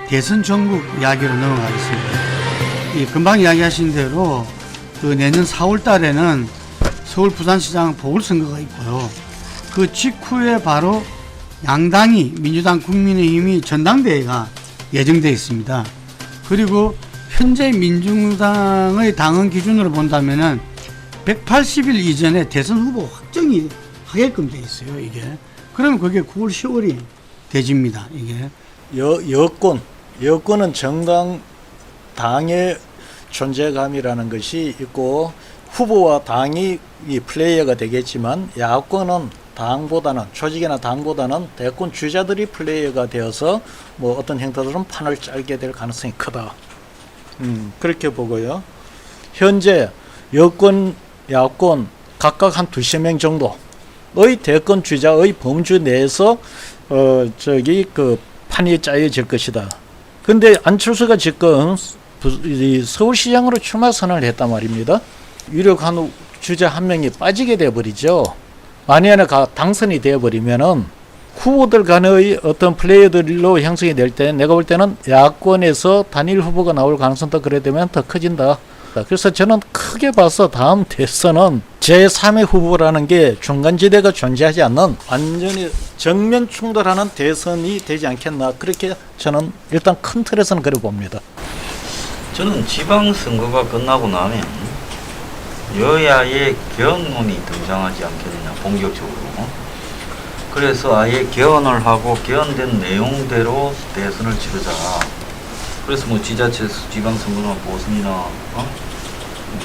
대선 전국 이야기로 넘어가겠습니다. 금방 이야기하신 대로 내년 4월 달에는 서울 부산시장 보궐선거가 있고요. 그 직후에 바로 양당이 민주당 국민의힘이 전당대회가 예정되어 있습니다. 그리고 현재 민주당의 당헌 기준으로 본다면은 180일 이전에 대선 후보 확정이 하게끔 되어 있어요, 이게. 그러면 그게 9월, 10월이 되집니다, 이게. 여권은 정당 당의 존재감이라는 것이 있고 후보와 당이 이 플레이어가 되겠지만 야권은 당보다는 조직이나 당보다는 대권 주자들이 플레이어가 되어서 뭐 어떤 형태로는 판을 짜게 될 가능성이 크다. 그렇게 보고요. 현재 여권, 야권 각각 한 두세 명 정도의 대권 주자의 범주 내에서 그 판이 짜여질 것이다. 근데 안철수가 지금 서울시장으로 출마 선언을 했단 말입니다. 유력한 주자 한 명이 빠지게 되어버리죠. 만약에 당선이 되어버리면은 후보들 간의 어떤 플레이어들로 형성이 될 때 내가 볼 때는 야권에서 단일 후보가 나올 가능성도 그래 되면 더 커진다. 그래서 저는 크게 봐서 다음 대선은 제3의 후보라는 게 중간지대가 존재하지 않는 완전히 정면 충돌하는 대선이 되지 않겠나. 그렇게 저는 일단 큰 틀에서는 그래 봅니다. 저는 지방선거가 끝나고 나면 여야의 개헌론이 등장하지 않겠느냐, 본격적으로. 그래서 아예 개헌을 하고 개헌된 내용대로 대선을 치르자. 그래서 뭐 지자체 지방선거나 보선이나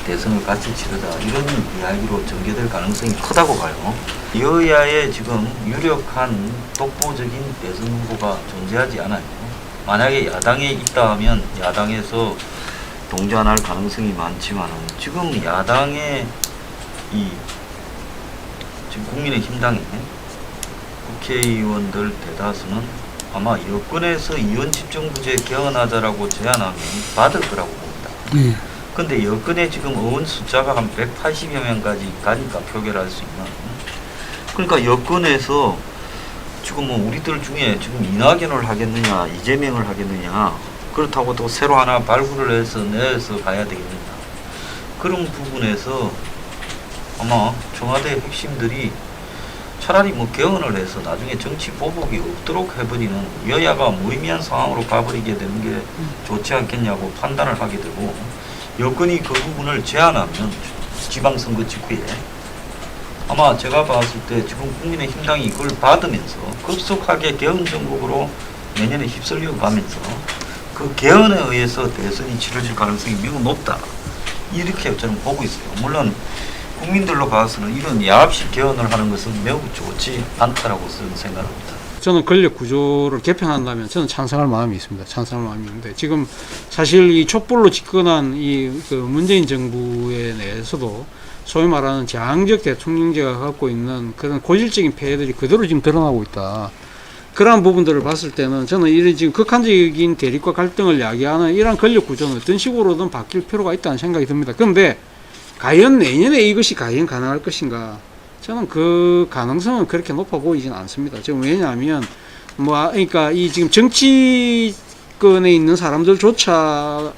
대선을 같이 치르자, 이런 이야기로 전개될 가능성이 크다고 봐요. 여야의 지금 유력한 독보적인 대선 후보가 존재하지 않아요. 만약에 야당에 있다 하면 야당에서 동전할 가능성이 많지만은 지금 야당의 지금 국민의힘당의 국회의원들 대다수는 아마 여권에서 의원집정부제 개헌하자라고 제안하면 받을 거라고 봅니다. 근데 여권에 지금 의원 숫자가 한 180여 명까지 가니까 표결할 수 있는. 그러니까 여권에서 지금 뭐 우리들 중에 지금 이낙연을 하겠느냐, 이재명을 하겠느냐, 그렇다고 또 새로 하나 발굴을 해서 내서 가야 되겠느냐. 그런 부분에서 아마 청와대 핵심들이 차라리 뭐 개헌을 해서 나중에 정치 보복이 없도록 해버리는, 여야가 무의미한 상황으로 가버리게 되는 게 좋지 않겠냐고 판단을 하게 되고, 여건이 그 부분을 제한하면 지방선거 직후에 아마 제가 봤을 때 지금 국민의힘당이 이걸 받으면서 급속하게 개헌 정국으로 내년에 휩쓸려 가면서 그 개헌에 의해서 대선이 치러질 가능성이 매우 높다, 이렇게 저는 보고 있어요. 물론 국민들로 봐서는 이런 야합식 개헌을 하는 것은 매우 좋지 않다라고 생각합니다. 저는 권력 구조를 개편한다면 저는 찬성할 마음이 있습니다. 찬성할 마음이 있는데 지금 사실 이 촛불로 집권한 그 문재인 정부에 내에서도 소위 말하는 제왕적 대통령제가 갖고 있는 그런 고질적인 폐해들이 그대로 지금 드러나고 있다. 그러한 부분들을 봤을 때는 저는 이런 지금 극한적인 대립과 갈등을 야기하는 이러한 권력 구조는 어떤 식으로든 바뀔 필요가 있다는 생각이 듭니다. 그런데 과연 내년에 이것이 과연 가능할 것인가? 저는 그 가능성은 그렇게 높아 보이지는 않습니다. 지금 왜냐하면 그러니까 이 지금 정치권에 있는 사람들조차도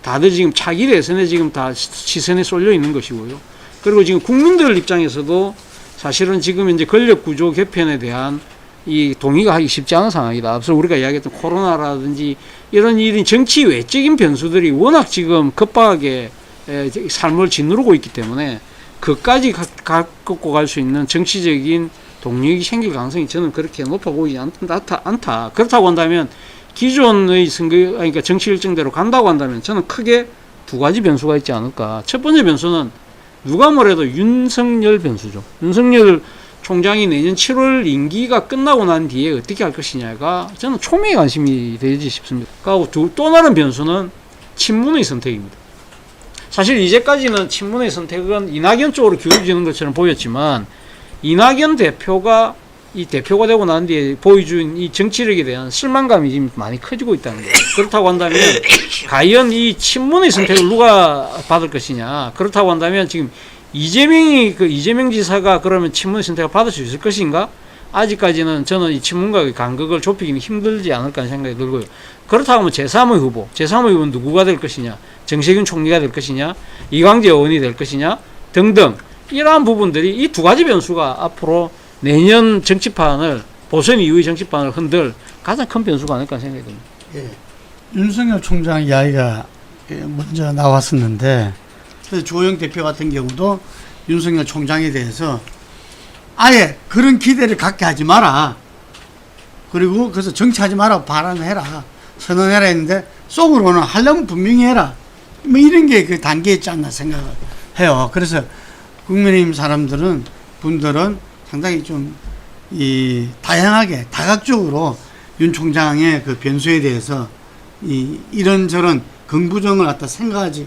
다들 지금 차기 대선에 지금 다 시선에 쏠려 있는 것이고요. 그리고 지금 국민들 입장에서도 사실은 지금 이제 권력 구조 개편에 대한 이 동의가 하기 쉽지 않은 상황이다. 앞서 우리가 이야기했던 코로나라든지 이런 일인 정치 외적인 변수들이 워낙 지금 급박하게 삶을 짓누르고 있기 때문에 그까지 갖고 갈 수 있는 정치적인 동력이 생길 가능성이 저는 그렇게 높아 보이지 않다. 그렇다고 한다면 기존의 선거, 그러니까 정치 일정대로 간다고 한다면 저는 크게 두 가지 변수가 있지 않을까. 첫 번째 변수는 누가 뭐래도 윤석열 변수죠. 윤석열 총장이 내년 7월 임기가 끝나고 난 뒤에 어떻게 할 것이냐가 저는 초미의 관심이 되지 싶습니다. 그리고 또 다른 변수는 친문의 선택입니다. 사실 이제까지는 친문의 선택은 이낙연 쪽으로 기울어지는 것처럼 보였지만 이낙연 대표가 되고 난 뒤에 보여준 이 정치력에 대한 실망감이 지금 많이 커지고 있다는 거예요. 그렇다고 한다면 과연 이 친문의 선택을 누가 받을 것이냐. 그렇다고 한다면 지금 이재명 지사가 그러면 친문의 선택을 받을 수 있을 것인가? 아직까지는 저는 이 친문과의 간극을 좁히기는 힘들지 않을까 하는 생각이 들고요. 그렇다고 하면 제3의 후보, 제3의 후보는 누구가 될 것이냐, 정세균 총리가 될 것이냐, 이광재 의원이 될 것이냐 등등 이러한 부분들이 이 두 가지 변수가 앞으로 내년 정치판을 보선 이후의 정치판을 흔들 가장 큰 변수가 아닐까 생각이 듭니다. 예. 윤석열 총장 이야기가 먼저 나왔었는데 그래서 조영 대표 같은 경우도 윤석열 총장에 대해서 아예 그런 기대를 갖게 하지 마라. 그리고 그래서 정치하지 마라 발언해라. 선언해라 했는데 속으로는 하려면 분명히 해라. 뭐 이런 게 그 단계였지 않나 생각을 해요. 그래서 국민의힘 분들은 상당히 좀 이 다양하게 다각적으로 윤 총장의 그 변수에 대해서 이런저런 긍부정을 갖다 생각하지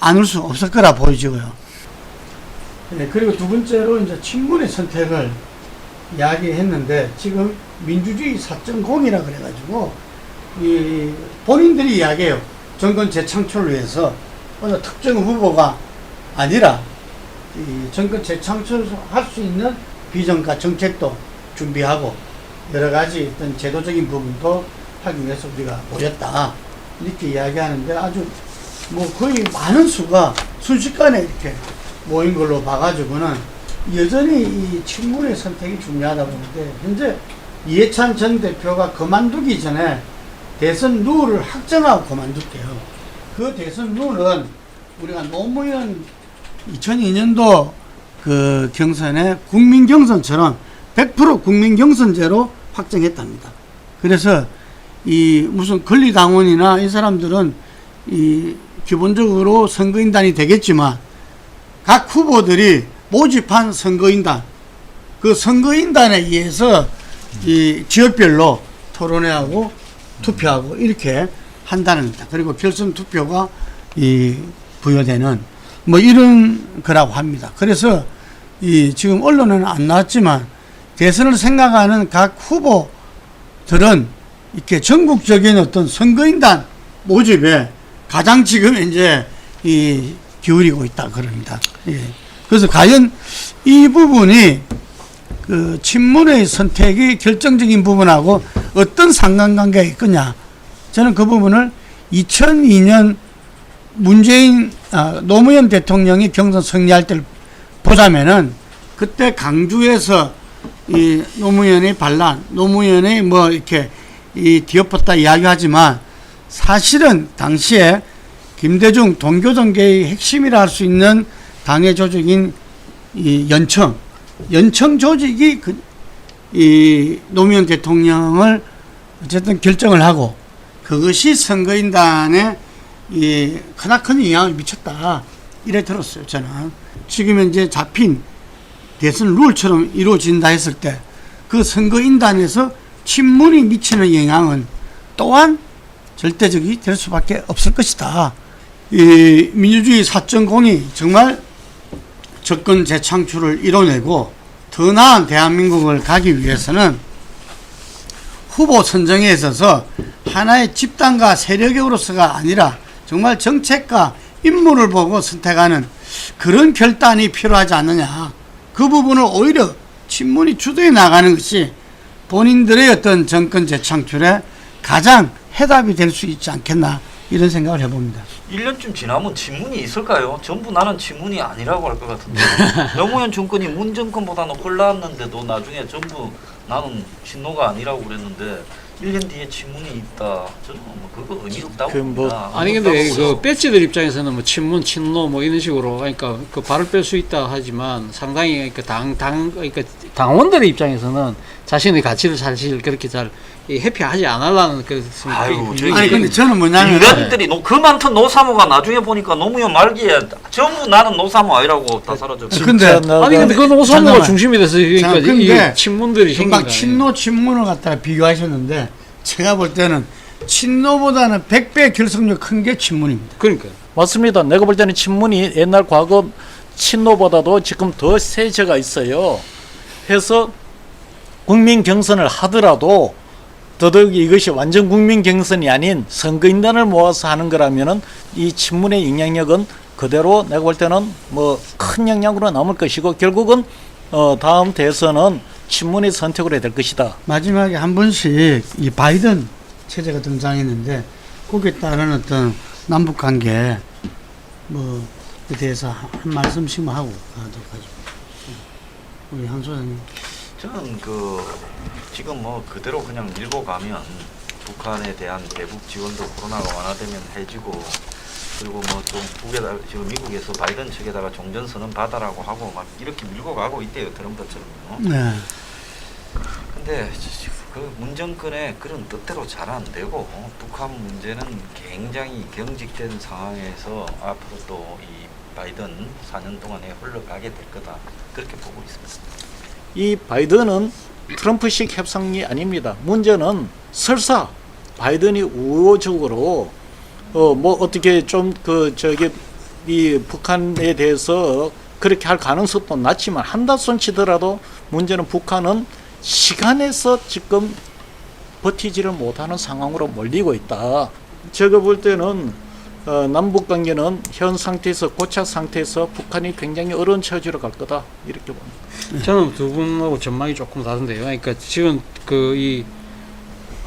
않을 수 없을 거라 보여지고요. 네, 그리고 두 번째로 이제 친문의 선택을 이야기했는데 지금 민주주의 4.0이라 그래가지고 본인들이 이야기해요. 정권 재창출을 위해서 어느 특정 후보가 아니라 정권 재창출을 할 수 있는 비전과 정책도 준비하고 여러 가지 어떤 제도적인 부분도 하기 위해서 우리가 모였다. 이렇게 이야기하는데 아주 뭐 거의 많은 수가 순식간에 이렇게 모인 걸로 봐가지고는 여전히 이 친문의 선택이 중요하다고 보는데 현재 이해찬 전 대표가 그만두기 전에 대선 룰을 확정하고 그만둘게요. 그 대선 룰은 우리가 노무현 2002년도 그 경선에 국민경선처럼 100% 국민경선제로 확정했답니다. 그래서 이 무슨 권리당원이나 이 사람들은 이 기본적으로 선거인단이 되겠지만 각 후보들이 모집한 선거인단, 그 선거인단에 의해서 이 지역별로 토론회하고 투표하고 이렇게 한다는 겁니다. 그리고 결선 투표가 부여되는 뭐 이런 거라고 합니다. 그래서 지금 언론에는 안 나왔지만 대선을 생각하는 각 후보들은 이렇게 전국적인 어떤 선거인단 모집에 가장 지금 이제 기울이고 있다 그럽니다. 예. 그래서 과연 이 부분이 그 친문의 선택이 결정적인 부분하고 어떤 상관관계가 있겠냐? 저는 그 부분을 2002년 노무현 대통령이 경선 승리할 때를 보자면은 그때 강주에서 이 노무현의 반란, 노무현의 뭐 이렇게 뒤엎었다 이야기하지만 사실은 당시에 김대중 동교동계의 핵심이라 할 수 있는 당의 조직인 연청 조직이 이 노무현 대통령을 어쨌든 결정을 하고 그것이 선거인단에 크나큰 영향을 미쳤다. 이래 들었어요, 저는. 지금 현재 잡힌 대선 룰처럼 이루어진다 했을 때 그 선거인단에서 친문이 미치는 영향은 또한 절대적이 될 수밖에 없을 것이다. 이 민주주의 4.0이 정말 정권 재창출을 이뤄내고 더 나은 대한민국을 가기 위해서는 후보 선정에 있어서 하나의 집단과 세력으로서가 아니라 정말 정책과 인물을 보고 선택하는 그런 결단이 필요하지 않느냐. 그 부분을 오히려 친문이 주도해 나가는 것이 본인들의 어떤 정권 재창출에 가장 해답이 될 수 있지 않겠나 이런 생각을 해봅니다. 1년쯤 지나면 친문이 있을까요? 전부 나는 친문이 아니라고 할 것 같은데 노무현 정권이 문 정권보다는 혼란했는데도 나중에 전부 나는 친노가 아니라고 그랬는데 1년 뒤에 친문이 있다. 저는 뭐 그거 의미 없다고 봅니다. 아니 근데 그 배지들 입장에서는 뭐 친문, 친노 뭐 이런 식으로 그러니까 그 발을 뺄 수 있다 하지만 상당히 그러니까 당원들의 입장에서는 자신의 가치를 사실 그렇게 잘 회피하지 않으려는 그 아니 근데 저는 뭐냐면 인간들이 그 많던 노사모가 나중에 보니까 노무현 말기에 전부 나는 노사모 아니라고 다 사라졌고. 근데 아니 근데 그 노사모가 중심이 돼서 그러니까 이 친문들이 생긴 거 친노 친문을 갖다가 비교하셨는데 제가 볼 때는 친노보다는 100배 결속력 큰 게 친문입니다. 그러니까 맞습니다. 내가 볼 때는 친문이 옛날 과거 친노보다도 지금 더 세제가 있어요. 해서 국민 경선을 하더라도 더더욱 이것이 완전 국민 경선이 아닌 선거인단을 모아서 하는 거라면은 이 친문의 영향력은 그대로 내가 볼 때는 뭐 큰 영향으로 남을 것이고 결국은 다음 대선은 친문의 선택으로 해야 될 것이다. 마지막에 한 번씩 이 바이든 체제가 등장했는데 거기에 따른 어떤 남북 관계 뭐에 대해서 한 말씀씩만 하고 가도록 하죠. 우리 한 소장님. 저는 지금 뭐 그대로 그냥 밀고 가면 북한에 대한 대북 지원도 코로나가 완화되면 해주고, 그리고 뭐 좀 북에다 지금 미국에서 바이든 측에다가 종전선언 받아라고 하고 막 이렇게 밀고 가고 있대요, 트럼프처럼요. 네. 근데 그 문정권의 그런 뜻대로 잘 안 되고, 북한 문제는 굉장히 경직된 상황에서 앞으로 또 이 바이든 4년 동안에 흘러가게 될 거다, 그렇게 보고 있습니다. 이 바이든은 트럼프식 협상이 아닙니다. 문제는 설사 바이든이 우호적으로 뭐 어떻게 좀 이 북한에 대해서 그렇게 할 가능성도 낮지만 한다 손 치더라도 문제는 북한은 시간에서 지금 버티지를 못하는 상황으로 몰리고 있다. 제가 볼 때는 남북 관계는 현 상태에서 고착 상태에서 북한이 굉장히 어려운 처지로 갈 거다, 이렇게 봅니다. 저는 두 분하고 전망이 조금 다른데요. 그러니까 지금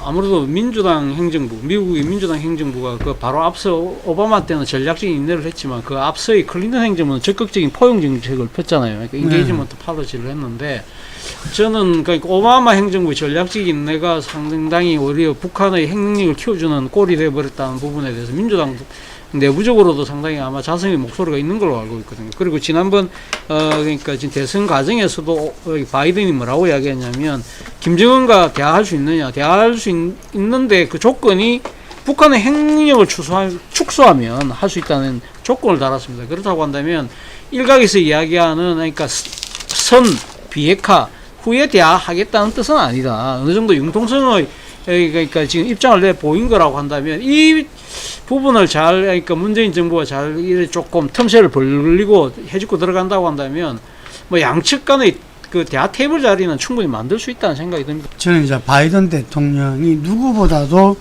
아무래도 민주당 행정부, 미국의 민주당 행정부가 바로 앞서 오바마 때는 전략적인 인내를 했지만 그 앞서의 클린턴 행정부는 적극적인 포용 정책을 폈잖아요. 그러니까 인게이지먼트 팔러시를 했는데, 저는 그러니까 오바마 행정부의 전략적인 인내가 상당히 오히려 북한의 핵능력을 키워주는 꼴이 되어버렸다는 부분에 대해서 민주당 내부적으로도 상당히 아마 자성의 목소리가 있는 걸로 알고 있거든요. 그리고 지난번 그러니까 지금 대선 과정에서도 바이든이 뭐라고 이야기했냐면, 김정은과 대화할 수 있느냐, 대화할 수 있는데 그 조건이 북한의 핵능력을 축소하면 할 수 있다는 조건을 달았습니다. 그렇다고 한다면 일각에서 이야기하는 그러니까 선 비핵화 후에 대화하겠다는 뜻은 아니다. 어느 정도 융통성의 그러니까 지금 입장을 내 보인 거라고 한다면 이 부분을 그러니까 문재인 정부가 잘 조금 틈새를 벌리고 해주고 들어간다고 한다면 뭐 양측 간의 그 대화 테이블 자리는 충분히 만들 수 있다는 생각이 듭니다. 저는 이제 바이든 대통령이 누구보다도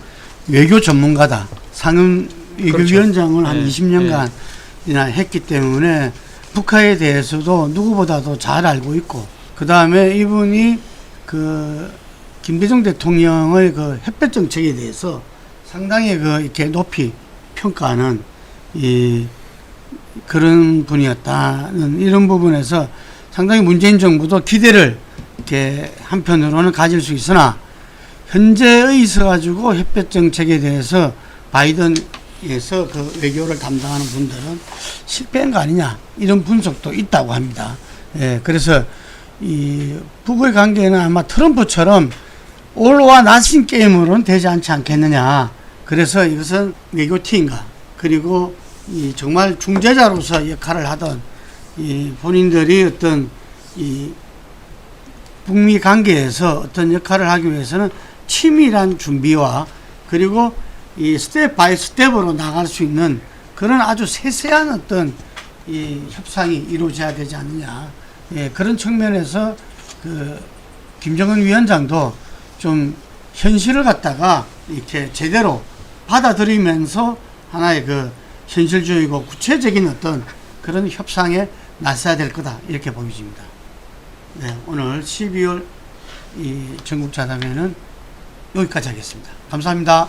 외교 전문가다. 상임 외교위원장을 한 20년간이나 했기 때문에 북한에 대해서도 누구보다도 잘 알고 있고, 그 다음에 이분이 김대중 대통령의 햇볕 정책에 대해서 상당히 이렇게 높이 평가하는 그런 분이었다는 이런 부분에서 상당히 문재인 정부도 기대를 이렇게 한편으로는 가질 수 있으나, 현재의 있어 가지고 햇볕 정책에 대해서 바이든에서 외교를 담당하는 분들은 실패한 거 아니냐, 이런 분석도 있다고 합니다. 예, 그래서 이 북의 관계는 아마 트럼프처럼 올와 나신 게임으로는 되지 않지 않겠느냐. 그래서 이것은 외교팀과 그리고 정말 중재자로서 역할을 하던 본인들이 어떤 북미 관계에서 어떤 역할을 하기 위해서는 치밀한 준비와 그리고 스텝 바이 스텝으로 나갈 수 있는 그런 아주 세세한 어떤 협상이 이루어져야 되지 않느냐. 예, 그런 측면에서 김정은 위원장도 좀 현실을 갖다가 이렇게 제대로 받아들이면서 하나의 현실주의고 구체적인 어떤 그런 협상에 나서야 될 거다, 이렇게 보여집니다. 네, 오늘 12월 전국자담회는 여기까지 하겠습니다. 감사합니다.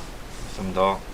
감사합니다.